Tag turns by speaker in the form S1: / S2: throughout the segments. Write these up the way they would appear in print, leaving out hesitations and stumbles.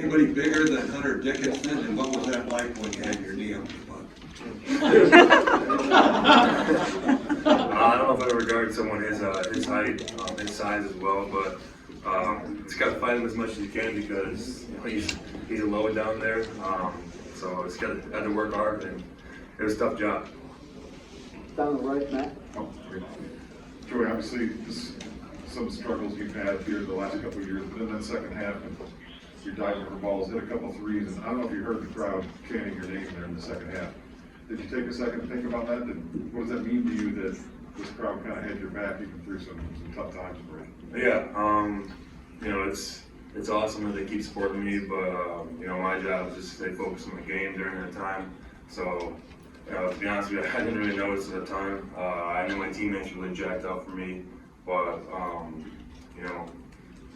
S1: anybody bigger than Hunter Dickinson, and what was that like when you had your knee on the butt?
S2: I don't know if I would regard someone his height, his size as well, but just got to fight him as much as you can because he's a load down there. So it's got to work hard, and it was a tough job.
S3: Down the right, Matt.
S4: Oh, great. Joey, obviously, some struggles you've had here the last couple of years, but in that second half, you're diving for balls, hit a couple threes, and I don't know if you heard the crowd chanting your name there in the second half. Did you take a second to think about that? What does that mean to you that this crowd kind of had your back even through some tough times for you?
S2: Yeah, you know, it's awesome that they keep supporting me, but you know, my job is just to stay focused on the game during that time. So, to be honest with you, I didn't really notice at the time. I know my teammates really jacked up for me, but you know,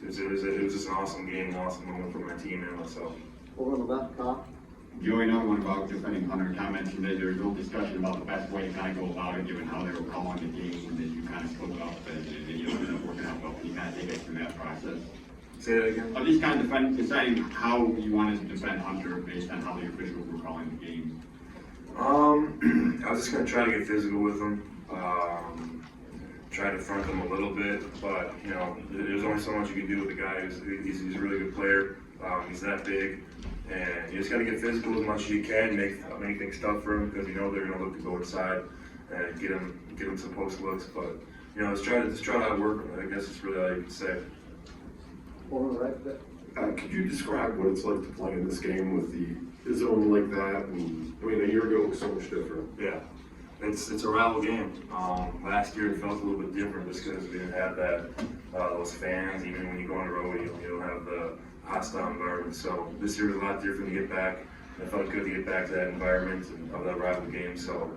S2: it was just an awesome game, an awesome moment for my team and myself.
S3: Over on the left, Kyle.
S5: Joey, another one about defending Hunter. Tom mentioned that there's no discussion about the best way to kind of go about it, given how they were calling the game, and that you kind of spoke up and you know, ended up working out well. Can you kind of take us through that process?
S2: Say that again?
S5: I'm just kind of deciding how you wanted to defend Hunter based on how the officials were calling the game.
S2: I was just gonna try to get physical with him, try to front him a little bit, but you know, there's only so much you can do with the guy. He's a really good player. He's that big, and you just gotta get physical as much as you can, make things tough for him because you know they're gonna look to go inside and get him some post looks. But you know, just try to outwork him. I guess it's really all you can say.
S3: Over on the right,
S6: Could you describe what it's like to play in this game with the zone like that? And I mean, a year ago it was so much different.
S2: Yeah, it's a rival game. Last year it felt a little bit different just because we didn't have that those fans. Even when you go on the road, you don't have the hostile environment. So this year was a lot different to get back. It felt good to get back to that environment and of that rival game. So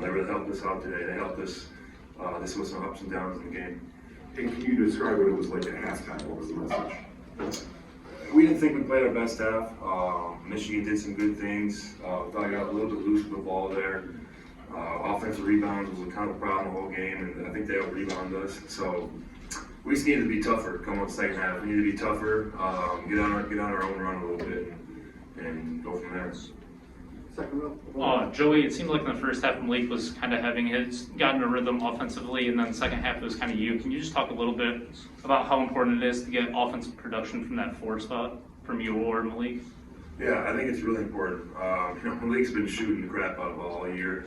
S2: they really helped us out today. They helped us. This was some ups and downs in the game.
S6: And can you describe what it was like at halftime? What was the message?
S2: We didn't think we played our best half. Michigan did some good things. Thought I got a little bit loose with the ball there. Offensive rebounds was a kind of problem the whole game, and I think they out-rebounded us. So we just needed to be tougher coming out the second half. We needed to be tougher, get on our own run a little bit, and go from there.
S3: second row.
S7: Joey, it seemed like in the first half Malik was kind of having gotten a rhythm offensively, and then the second half it was kind of you. Can you just talk a little bit about how important it is to get offensive production from that 4 spot from you or Malik?
S2: Yeah, I think it's really important. You know, Malik's been shooting the crap out of all year.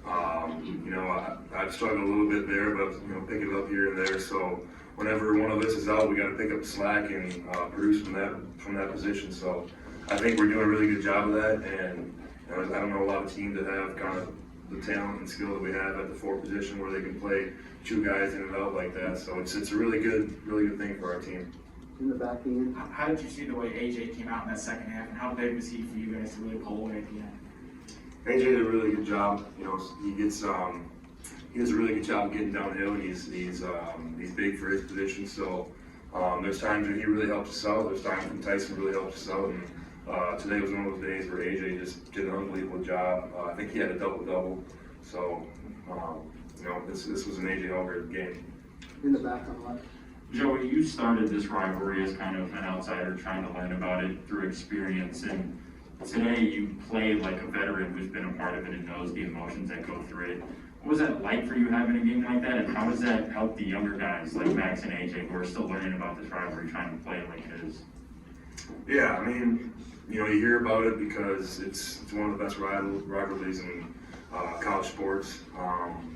S2: You know, I've struggled a little bit there, but you know, picking it up here and there. So whenever one of us is out, we got to pick up the slack and produce from that position. So I think we're doing a really good job of that. And you know, I don't know a lot of teams that have kind of the talent and skill that we have at the 4 position where they can play 2 guys in and out like that. So it's a really good thing for our team.
S3: In the back, Ian.
S8: How did you see the way AJ came out in that second half, and how big was he for you guys to really pull away at the end?
S2: AJ did a really good job. You know, he does a really good job getting downhill, and he's big for his position. So there's times when he really helps us out. There's times when Tyson really helps us out. And today was one of those days where AJ just did an unbelievable job. I think he had a double-double. So you know, this was an AJ Allred game.
S3: In the back on the left.
S9: Joey, you started this rivalry as kind of an outsider trying to learn about it through experience, and today you play like a veteran who's been a part of it and knows the emotions that go through it. What was that like for you having a game like that, and how does that help the younger guys like Max and AJ who are still learning about this rivalry trying to play it like his?
S2: Yeah, I mean, you know, you hear about it because it's one of the best rivalries in college sports.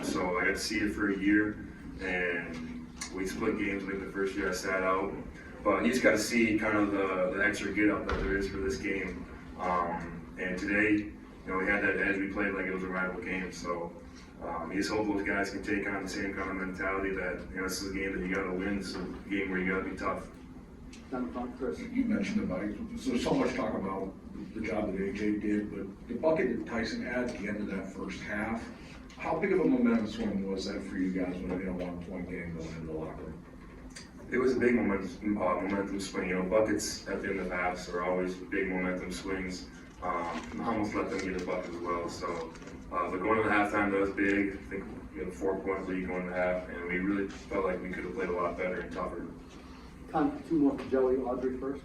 S2: So I got to see it for a year, and we split games. I think the first year I sat out, but you just got to see kind of the extra get up that there is for this game. And today, you know, we had that edge. We played like it was a rival game. So you just hope those guys can take on the same kind of mentality that, you know, this is a game that you got to win. This is a game where you got to be tough.
S3: Down the front, Chris.
S10: You mentioned it, Mike. So there's so much talk about the job that AJ did, but the bucket that Tyson had at the end of that first half, how big of a momentum swing was that for you guys when you had a 1-point game going into the locker room?
S2: It was a big momentum swing. You know, buckets at the end of halves are always big momentum swings. Almost let them get a bucket as well. So, but going into halftime, that was big. I think we had a 4-point lead going into half, and we really felt like we could have played a lot better and tougher.
S3: Time for 2 more for Joey. Audrey first.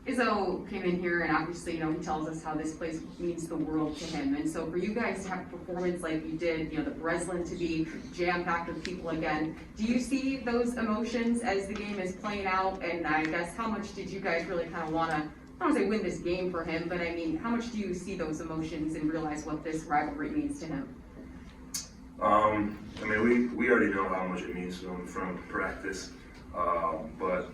S11: Izzo came in here and obviously, he tells us how this place means the world to him. And so for you guys to have a performance like you did, the Breslin to be jam-packed with people again, do you see those emotions as the game is playing out? And I guess how much did you guys really kind of want to, I don't want to say win this game for him, but I mean, how much do you see those emotions and realize what this rivalry means to him?
S2: We already know how much it means to him from practice, but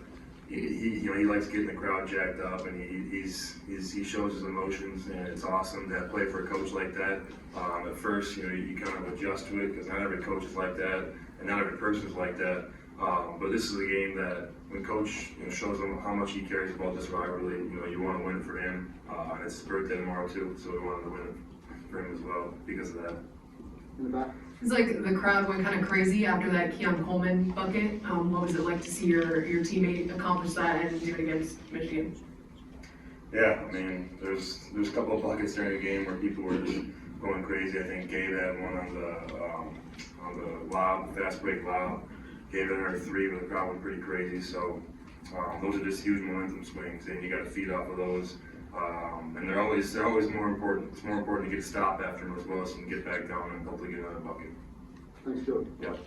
S2: he likes getting the crowd jacked up, and he shows his emotions, and it's awesome to play for a coach like that. At first, you kind of adjust to it because not every coach is like that, and not every person is like that. But this is a game that when coach shows him how much he cares about this rivalry, you want to win for him. And it's his birthday tomorrow too, so we wanted to win for him as well because of that.
S3: In the back.
S12: It's like the crowd went kind of crazy after that Keon Coleman bucket. What was it like to see your teammate accomplish that and do it against Michigan?
S2: Yeah, there's a couple of buckets during the game where people were just going crazy. I think Gabe had one on the lob, fast break lob. Gabe had another three, but the crowd went pretty crazy. So those are just huge momentum swings, and you got to feed off of those. And they're always more important. It's more important to get a stop after them as well, so you can get back down and hopefully get another bucket.
S3: Thanks, Joe.
S2: Yep.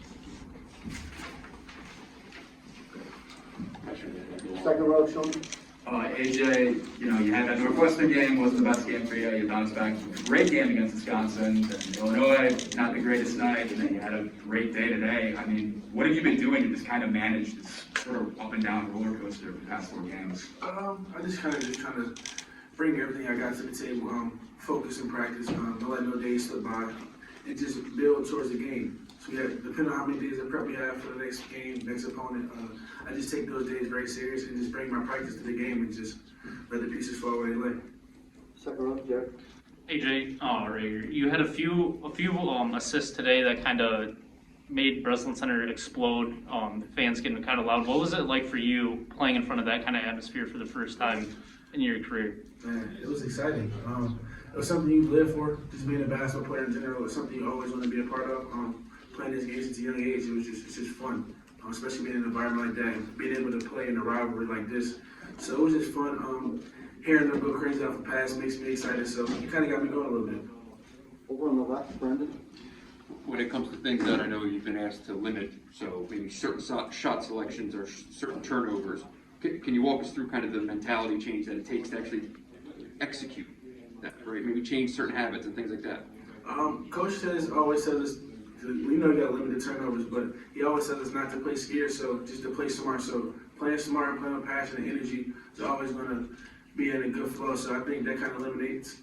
S3: Second row, Sean.
S13: AJ, you had that Northwestern game, wasn't the best game for you. You bounced back. Great game against Wisconsin. And Illinois, not the greatest night. And then you had a great day today. What have you been doing to just kind of manage this sort of up and down roller coaster for the past 4 games?
S14: I just trying to bring everything I got to the table, focus and practice, don't let no days slip by, and just build towards the game. So yeah, depending on how many days of prep we have for the next game, next opponent, I just take those days very serious and just bring my practice to the game and just let the pieces fall where they lay.
S3: Second row, Jared.
S7: AJ, you had a few assists today that kind of made Breslin Center explode. The fans getting kind of loud. What was it like for you playing in front of that kind of atmosphere for the first time in your career?
S14: Man, it was exciting. It was something you live for. Just being a basketball player in general was something you always want to be a part of. Playing this game since a young age, it's just fun. Especially being in an environment like that, and being able to play in a rivalry like this. So it was just fun. Hearing them go crazy off the pass makes me excited. So it kind of got me going a little bit.
S3: Over on the left, Brendan.
S15: When it comes to things that I know you've been asked to limit, so maybe certain shot selections or certain turnovers, can you walk us through kind of the mentality change that it takes to actually execute that, right? Maybe change certain habits and things like that.
S14: Coach always says us, we know you got limited turnovers, but he always says us not to play scared, so just to play smart. So playing smart and playing with passion and energy is always going to be in a good flow. So I think that kind of eliminates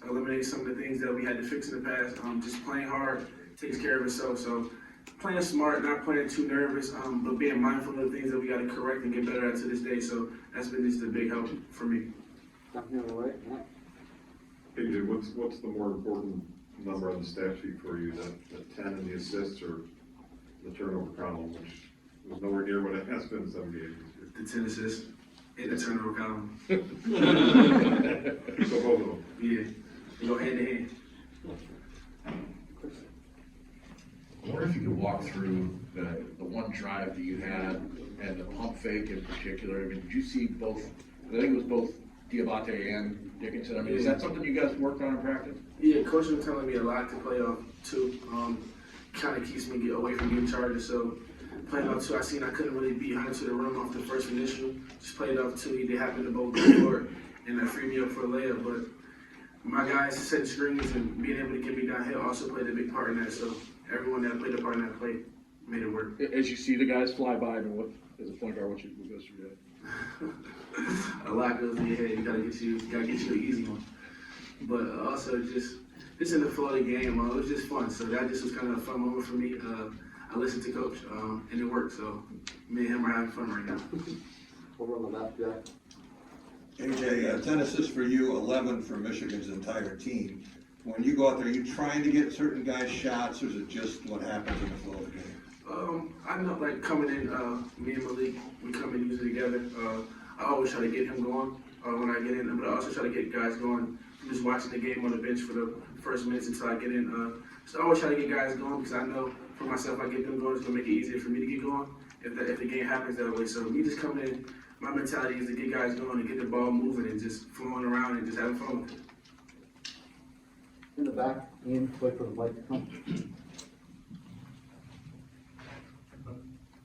S14: some of the things that we had to fix in the past. Just playing hard takes care of itself. So playing smart, not playing too nervous, but being mindful of the things that we got to correct and get better at to this day. So that's been just a big help for me.
S3: Down here on the right, Matt.
S4: AJ, what's the more important number on the stat sheet for you, the 10 in the assists or the turnover column, which was nowhere near what it has been some games?
S14: The 10 assists and the turnover column.
S4: So both of them.
S14: Yeah, they go hand in hand.
S10: I wonder if you could walk through the one drive that you had and the pump fake in particular. Did you see both? I think it was both Diabate and Dickinson. Is that something you guys worked on in practice?
S14: Yeah, coach was telling me a lot to play off too. Kind of keeps me away from getting charges. So playing off two, I couldn't really beat Hunter to the rim off the first initial. Just played off two. They happened to both go for it, and that freed me up for a layup. But my guys setting screens and being able to get me downhill also played a big part in that. So everyone that played a part in that play made it work.
S10: As you see the guys fly by, as a point guard, what goes through your head?
S14: A lot goes in your head. You gotta get you an easy one. But also just in the flow of the game, it was just fun. So that just was kind of a fun moment for me. I listened to Coach, and it worked. So me and him are having fun right now.
S3: Over on the left, Jack.
S1: AJ, 10 assists for you, 11 for Michigan's entire team. When you go out there, are you trying to get certain guys shots, or is it just what happens in the flow of the game?
S14: I know, like coming in, me and Malik, we come in usually together. I always try to get him going when I get in, but I also try to get guys going. I'm just watching the game on the bench for the first minutes until I get in. So I always try to get guys going because I know for myself, I get them going, it's gonna make it easier for me to get going if the game happens that way. So me just coming in, my mentality is to get guys going and get the ball moving and just flowing around and just having fun with it.
S3: In the back, Ian, wait for the mic to come.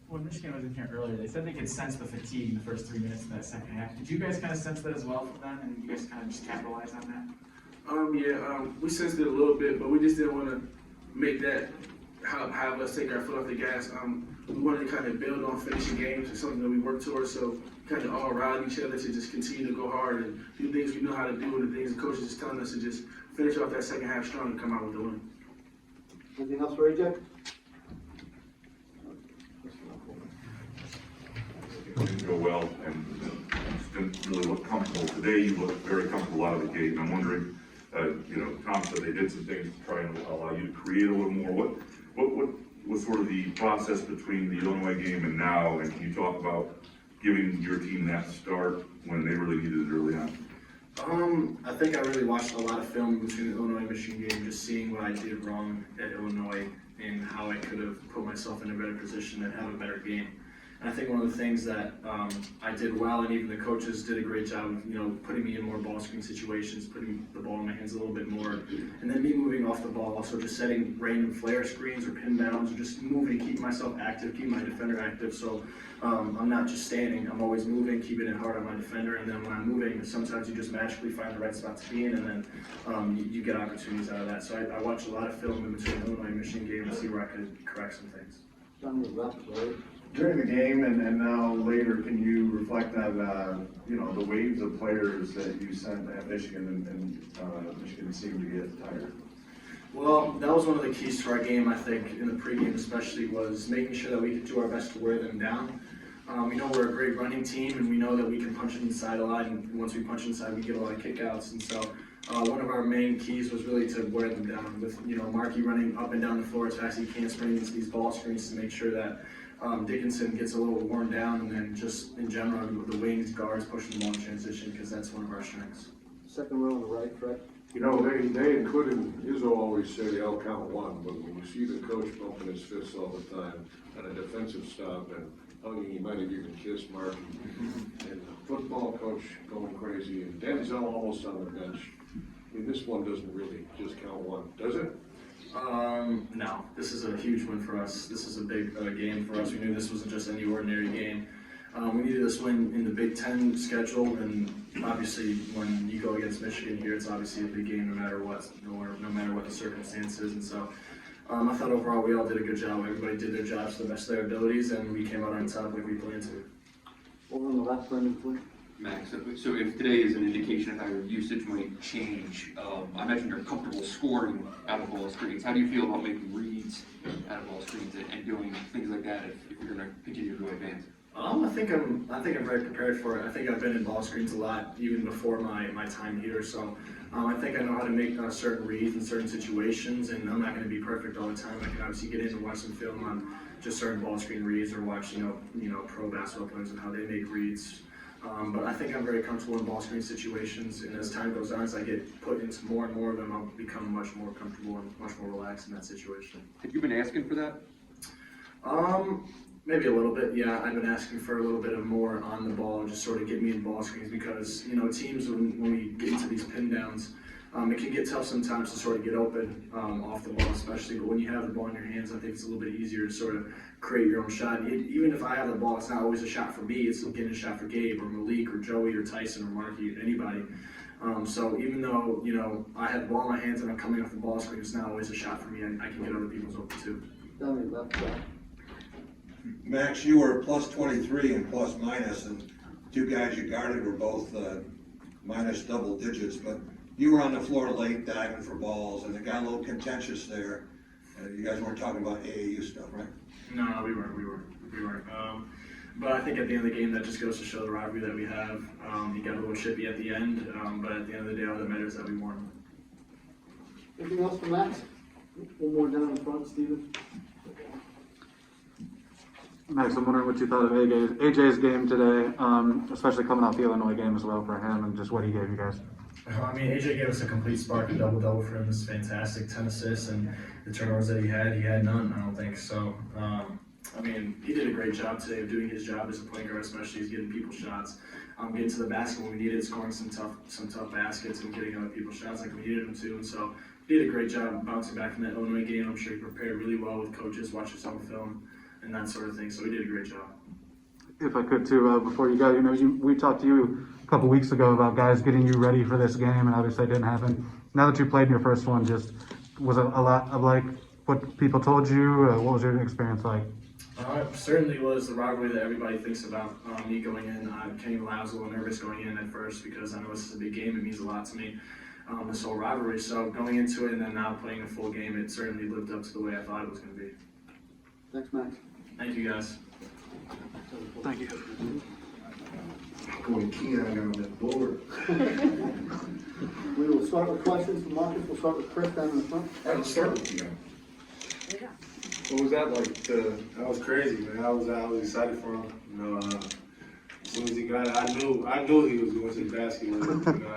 S8: When Michigan was in here earlier, they said they could sense the fatigue in the first 3 minutes of that second half. Did you guys kind of sense that as well from them, and you guys kind of just capitalize on that?
S14: We sensed it a little bit, but we just didn't want to make that have us take our foot off the gas. We wanted to kind of build on finishing games. It's something that we work towards, so kind of all ride each other to just continue to go hard and do things we know how to do, and the things the coach is telling us to just finish off that second half strong and come out with the win.
S3: Anything else for AJ?
S16: It didn't go well, and just didn't really look comfortable. Today, you looked very comfortable out of the gate, and I'm wondering, Tom said they did some things to try and allow you to create a little more. What was sort of the process between the Illinois game and now, and can you talk about giving your team that start when they really needed it early on?
S8: I think I really watched a lot of film between the Illinois-Michigan game, just seeing what I did wrong at Illinois and how I could have put myself in a better position and have a better game. And I think one of the things that I did well, and even the coaches did a great job of, putting me in more ball screen situations, putting the ball in my hands a little bit more, and then me moving off the ball, also just setting random flare screens or pin downs, or just moving, keeping myself active, keeping my defender active. So I'm not just standing, I'm always moving, keeping it hard on my defender, and then when I'm moving, sometimes you just magically find the right spot to be in, and then you get opportunities out of that. So I watched a lot of film in between the Illinois and Michigan game to see where I could correct some things.
S3: John, the left, right?
S4: During the game and now later, can you reflect on, the waves of players that you sent at Michigan and Michigan seemed to get tired?
S8: Well, that was one of the keys to our game, I think, in the pregame especially, was making sure that we could do our best to wear them down. We know we're a great running team, and we know that we can punch inside a lot, and once we punch inside, we get a lot of kickouts. And so one of our main keys was really to wear them down with, Markey running up and down the floor as fast as he can, sprinting into these ball screens to make sure that Dickinson gets a little worn down, and then just in general with the wings, guards pushing the ball in transition, because that's one of our strengths.
S3: Second row on the right, Fred.
S17: They included, Izzo always said, I'll count one, but when you see the coach bumping his fists all the time on a defensive stop, and he might have even kissed Markey, and the football coach going crazy, and Denzel almost on the bench. This one doesn't really just count one, does it?
S8: No, this is a huge win for us. This is a big game for us. We knew this wasn't just any ordinary game. We needed this win in the Big Ten schedule, and obviously when you go against Michigan here, it's obviously a big game no matter what, no matter what the circumstances. And so I thought overall we all did a good job. Everybody did their jobs to the best of their abilities, and we came out on top like we planned to.
S3: Over on the left, Brendan, please.
S15: Max, so if today is an indication of how your usage might change, I imagine you're comfortable scoring out of ball screens. How do you feel about making reads out of ball screens and doing things like that if you're going to continue to advance?
S8: I think I'm very prepared for it. I think I've been in ball screens a lot even before my time here. So I think I know how to make certain reads in certain situations, and I'm not going to be perfect all the time. I can obviously get in and watch some film on just certain ball screen reads, or watch pro basketball players and how they make reads. But I think I'm very comfortable in ball screen situations, and as time goes on, as I get put into more and more of them, I'll become much more comfortable and much more relaxed in that situation.
S15: Have you been asking for that?
S8: Maybe a little bit, yeah. I've been asking for a little bit of more on the ball, just sort of get me in ball screens, because teams when we get into these pin downs, it can get tough sometimes to sort of get open off the ball, especially. But when you have the ball in your hands, I think it's a little bit easier to sort of create your own shot. Even if I have the ball, it's not always a shot for me. It's getting a shot for Gabe or Malik or Joey or Tyson or Markey or anybody. So even though I have the ball in my hands and I'm coming off the ball screen, it's not always a shot for me. I can get other people's open too.
S3: Down your left side.
S1: Max, you were plus 23 and plus minus, and two guys you guarded were both minus double digits, but you were on the floor late diving for balls, and it got a little contentious there. You guys weren't talking about AAU stuff, right?
S8: No, we weren't. But I think at the end of the game, that just goes to show the rivalry that we have. He got a little chippy at the end, but at the end of the day, all that matters is that we won.
S3: Anything else for Max? One more down in front, Steven.
S18: Max, I'm wondering what you thought of AJ's game today, especially coming off the Illinois game as well for him, and just what he gave you guys.
S8: AJ gave us a complete spark, a double-double for him. This is fantastic, 10 assists, and the turnovers that he had none, I don't think. So I mean, he did a great job today of doing his job as a point guard, especially as getting people shots, getting to the basket when we needed, scoring some tough baskets and getting other people shots like we needed him to. And so he did a great job bouncing back from that Illinois game. I'm sure he prepared really well with coaches, watched his own film and that sort of thing. So he did a great job.
S18: If I could too, before you go, we talked to you a couple weeks ago about guys getting you ready for this game, and obviously it didn't happen. Now that you played in your first one, just was it a lot of like what people told you? What was your experience like?
S8: It certainly was the rivalry that everybody thinks about. Me going in, I can't even lie, I was a little nervous going in at first because I know this is a big game. It means a lot to me, this whole rivalry. So going into it and then now playing a full game, it certainly lived up to the way I thought it was going to be.
S3: Thanks, Max.
S8: Thank you, guys.
S18: Thank you.
S10: Going Keon on that board.
S3: We will start with questions from Marcus. We'll start with Chris down in the front.
S10: Let's start with Keon. What was that like?
S19: That was crazy, man. I was excited for him. As soon as he got it, I knew he was going to the basket.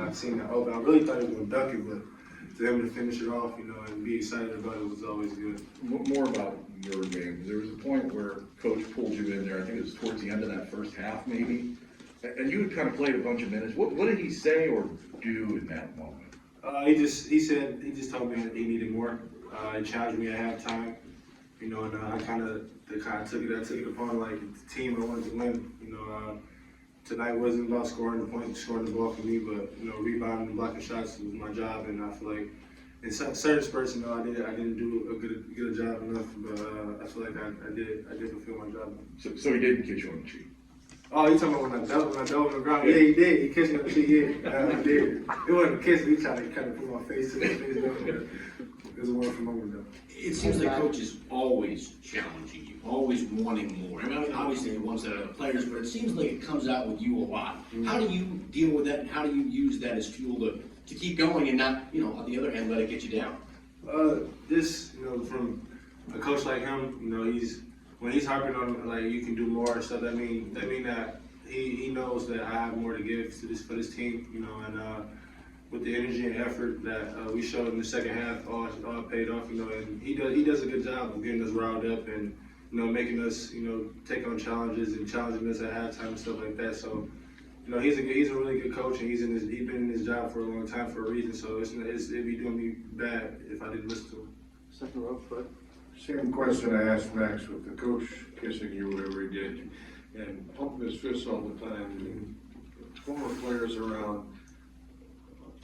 S19: I've seen the open. I really thought he was going to dunk it, but to him to finish it off, and be excited about it was always good.
S10: More about your game. There was a point where Coach pulled you in there. I think it was towards the end of that first half, maybe. And you had kind of played a bunch of minutes. What did he say or do in that moment?
S19: He just told me that he needed more. He challenged me at halftime. And I kind of took it upon like the team I wanted to win. Tonight wasn't about scoring the ball for me, but rebounding and blocking shots was my job, and I feel like in certain spurts, I didn't do a good job enough, but I feel like I did fulfill my job.
S10: So he didn't kiss you on the cheek?
S19: Oh, you talking about when I dove on the ground? Yeah, he did. He kissed me on the cheek. Yeah, he did. It wasn't a kiss. He tried to kind of put my face to his face. It was a wonderful moment though.
S20: It seems like coach is always challenging you, always wanting more. I mean, obviously he wants that out of players, but it seems like it comes out with you a lot. How do you deal with that, and how do you use that as fuel to keep going and not, on the other hand, let it get you down?
S19: From a coach like him, when he's harping on like you can do more and stuff, that mean that he knows that I have more to give for this team, and with the energy and effort that we showed in the second half, all paid off, and he does a good job of getting us riled up and making us take on challenges and challenging us at halftime and stuff like that. So he's a really good coach, and he's been in his job for a long time for a reason. So it'd be doing me bad if I didn't listen to him.
S3: Second row, Fred.
S17: Same question I asked Max with the coach kissing you, whatever he did, and pumping his fists all the time, and former players around.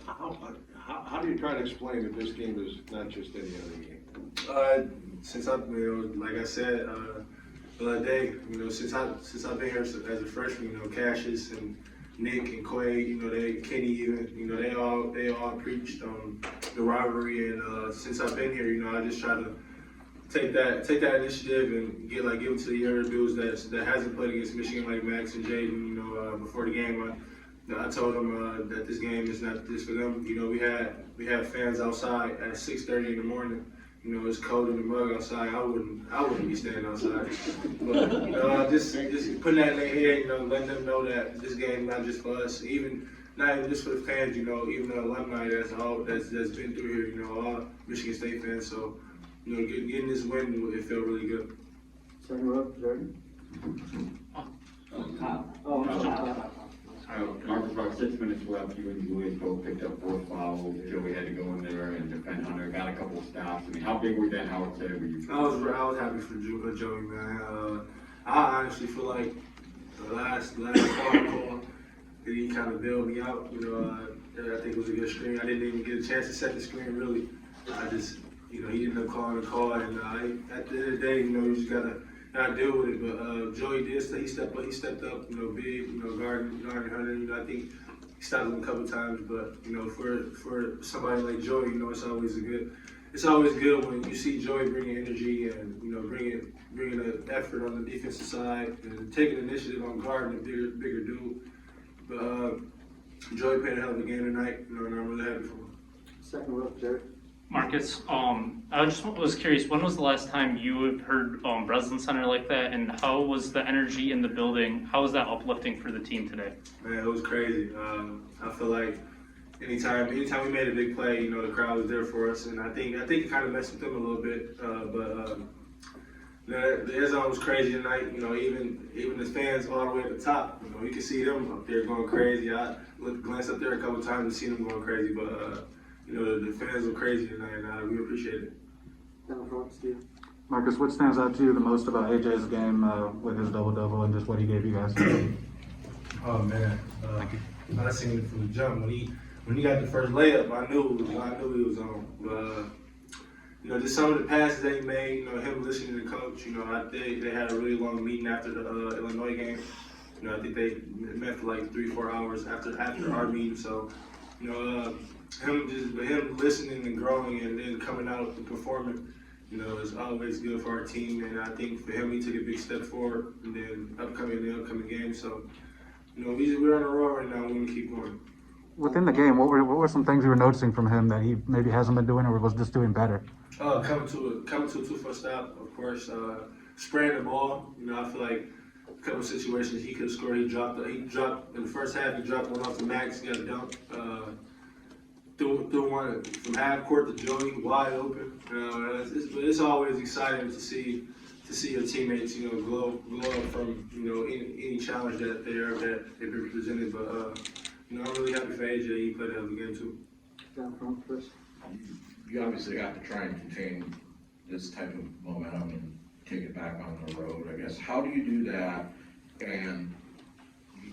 S17: How do you try to explain that this game is not just any other game?
S19: Since like I said the other day, since I've been here as a freshman, Cassius and Nick and Quay, Kenny even, they all preached the rivalry, and since I've been here, I just try to take that initiative and give it to the younger dudes that hasn't played against Michigan like Max and Jaden, before the game. I told them that this game is not just for them. We had fans outside at 6:30 in the morning. It's cold in the mug outside. I wouldn't be standing outside. But just putting that in their head, letting them know that this game not just for us, not even just for the fans. Even the alumni that's been through here. All Michigan State fans. So getting this win, it felt really good.
S3: Second row, Jerry.
S5: Marcus, about 6 minutes left, you and Julius both picked up 4 fouls. Joey had to go in there and defend Hunter, got a couple of stops. I mean, how big were that? How excited were you?
S19: I was happy for Joey, man. I honestly feel like the last call, he kind of bailed me out. I think it was a good screen. I didn't even get a chance to set the screen, really. I just, he ended up calling the call, and at the end of the day, you just gotta deal with it. But Joey did. He stepped up. Big. Guarding Hunter. I think he stopped him a couple times. But for somebody like Joey, it's always good when you see Joey bringing energy and bringing an effort on the defensive side and taking initiative on guarding a bigger dude. But Joey played a hell of a game tonight. And I'm really happy for him.
S3: Second row, Jerry.
S7: Marcus, I just was curious, when was the last time you had heard Breslin Center like that, and how was the energy in the building? How was that uplifting for the team today?
S19: Man, it was crazy. I feel like anytime we made a big play, the crowd was there for us, and I think it kind of messed with them a little bit. But The end zone was crazy tonight. You know, even the fans all the way at the top. You know, you can see them up there going crazy. I glanced up there a couple times and seen them going crazy. But you know, the fans were crazy tonight, and we appreciate it.
S3: Down front, Steve.
S18: Marcus, what stands out to you the most about AJ's game with his double-double and just what he gave you guys?
S19: Oh man, I seen it from the jump when he got the first layup. I knew he was on. But you know, just some of the passes that he made. You know, him listening to the coach. You know, they had a really long meeting after the Illinois game. You know, I think they met for like 3-4 hours after our meeting. So, you know, him listening and growing and then coming out and performing, you know, is always good for our team. And I think for him, he took a big step forward. And then the upcoming game. So, you know, we're on a roll right now. We want to keep going.
S18: Within the game, what were some things you were noticing from him that he maybe hasn't been doing or was just doing better?
S19: Coming to a 2-foot stop, of course. Spraying the ball. You know, I feel like a couple of situations he could have scored. He dropped in the first half. He dropped one off the Max. Got a dunk. Threw one from half court to Joey, wide open. It's always exciting to see your teammates, you know, glow up from, you know, any challenge that they've been presented. But you know, I'm really happy for AJ. He played a hell of a game too.
S3: Down front, Chris.
S10: You obviously have to try and contain this type of momentum and take it back on the road, I guess. How do you do that? And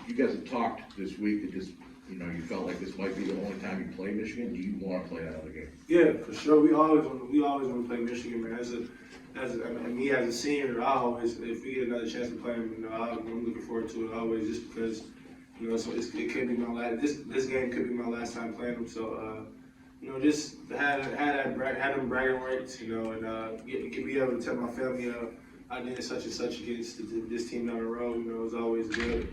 S10: you guys have talked this week that just, you know, you felt like this might be the only time you play Michigan. Do you want to play that other game?
S19: Yeah, for sure. We always want to play Michigan, man. Me as a senior, if we get another chance to play him, you know, I'm looking forward to it always, just because, you know, it could be my last. This game could be my last time playing him. So, you know, just had them bragging rights, you know, and be able to tell my family, I did such and such against this team down the road. You know, it was always good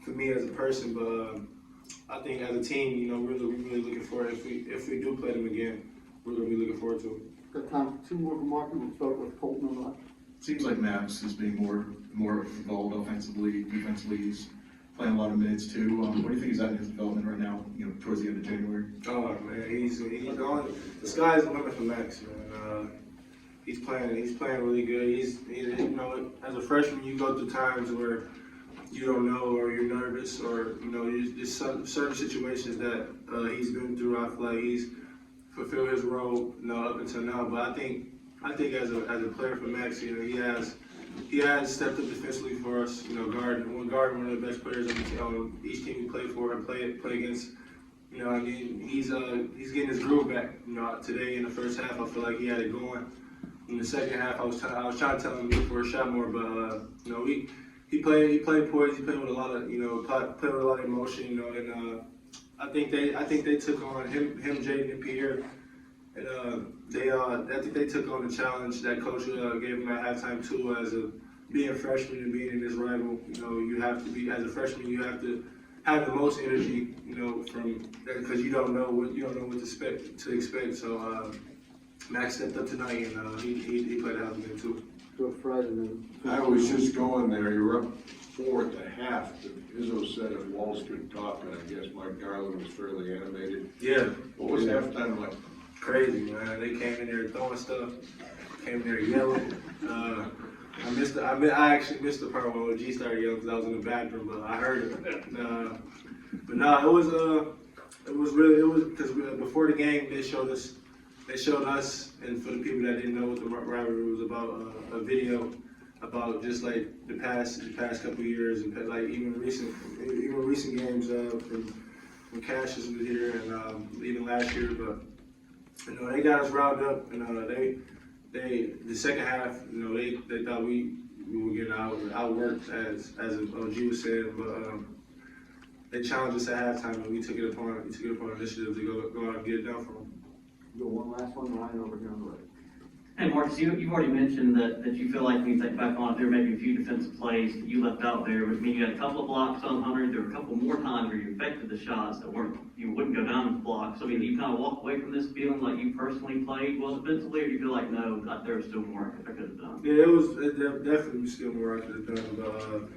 S19: for me as a person. But I think as a team, you know, we're really looking forward. If we do play them again, we're gonna be looking forward to it.
S3: Got time for 2 more from Mark. We'll start with Colton on that.
S4: Seems like Max is being more involved offensively, defensively. He's playing a lot of minutes too. What do you think is at in his development right now? You know, towards the end of January.
S19: Oh man, he's going. The sky's the limit for Max, man. He's playing really good. He's you know, as a freshman, you go through times where you don't know, or you're nervous, or you know, there's certain situations that he's been through. I feel like he's fulfilled his role, you know, up until now. But I think as a player for Max, you know, he has stepped up defensively for us. You know, guarding one of the best players on each team he played for and play against. You know, I mean, he's getting his groove back. You know, today in the first half, I feel like he had it going. In the second half, I was trying to tell him to look for a shot more, but you know, he played poised. He played with a lot of, you know, played with a lot of emotion. You know, and I think they took on him, Jaden and Pierre, and I think they took on the challenge that coach gave him at halftime too, as being a freshman and being in this rival. You know, you have to be, as a freshman, you have to have the most energy, you know, because you don't know what to expect. So Max stepped up tonight, and he played a hell of a game too.
S17: I was just going there, you were up 4 at the half. Izzo said if walls could talk, and I guess Mike Garland was fairly animated.
S19: Yeah.
S17: What was halftime like?
S19: Crazy, man. They came in there throwing stuff, came in there yelling. I actually missed the part where OG started yelling because I was in the bathroom, but I heard it. But no, it was because before the game they showed us, and for the people that didn't know what the rivalry was about, a video about just like the past couple of years, and like even recent games from Cassius was here, and even last year. But you know, they got us riled up, and they the second half, you know, they thought we were getting outworked, as OG was saying, but they challenged us at halftime, and we took it upon initiative to go out and get it done for them.
S3: Go one last one, Ryan, over here on the right.
S21: Hey, Marcus, you've already mentioned that you feel like when you think back on it, there may be a few defensive plays that you left out there. I mean, you had a couple of blocks on Hunter. There were a couple more times where you affected the shots that you wouldn't go down in the blocks. So, I mean, do you kind of walk away from this feeling like you personally played well defensively, or do you feel like, no, there was still more I could have done?
S19: Yeah, it definitely was still more I could have done.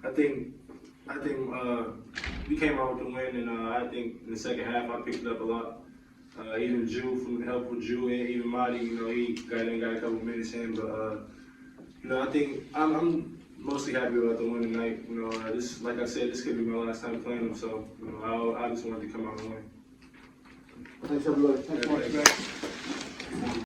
S19: But I think we came out with the win, and I think in the second half I picked it up a lot. Even Jew, from the help with Jew, and even Marty, you know, he got a couple minutes in, but you know, I think I'm mostly happy about the win tonight. You know, this, like I said, this could be my last time playing them, so, you know, I just wanted to come out and win.
S3: Thanks, everybody. Thanks, Mark.